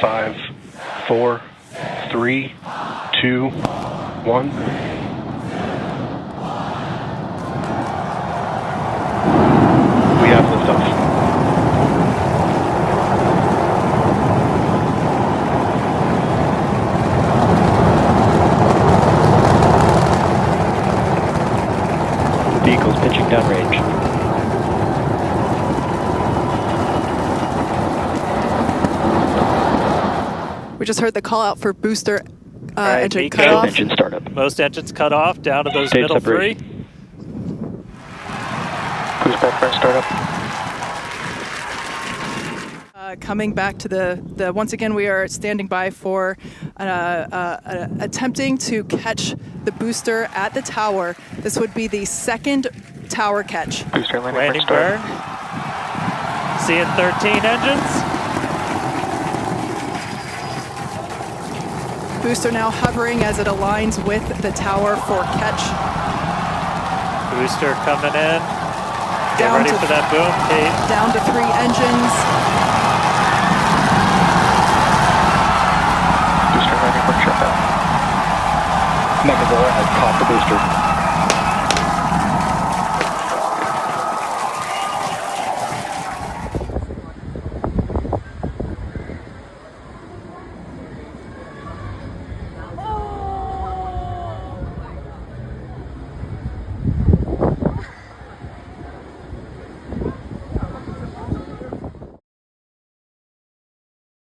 5, 4, 3, 2, 1. We have liftoff. Vehicles pitching downrange. We just heard the call out for booster Right, engine cut off. Engine startup. Most engines cut off, down to those Stage middle separation. three. Boost back front startup. Coming back to the once again, we are standing by for attempting to catch the booster at the tower. This would be the second tower catch. Booster Landing burn. Seeing 13 engines. Booster now hovering as it aligns with the tower for catch. Booster coming in. Get Down ready to- for that boom, Kate. Down to 3 engines. Booster landing burn shutdown. Megazilla has caught the booster.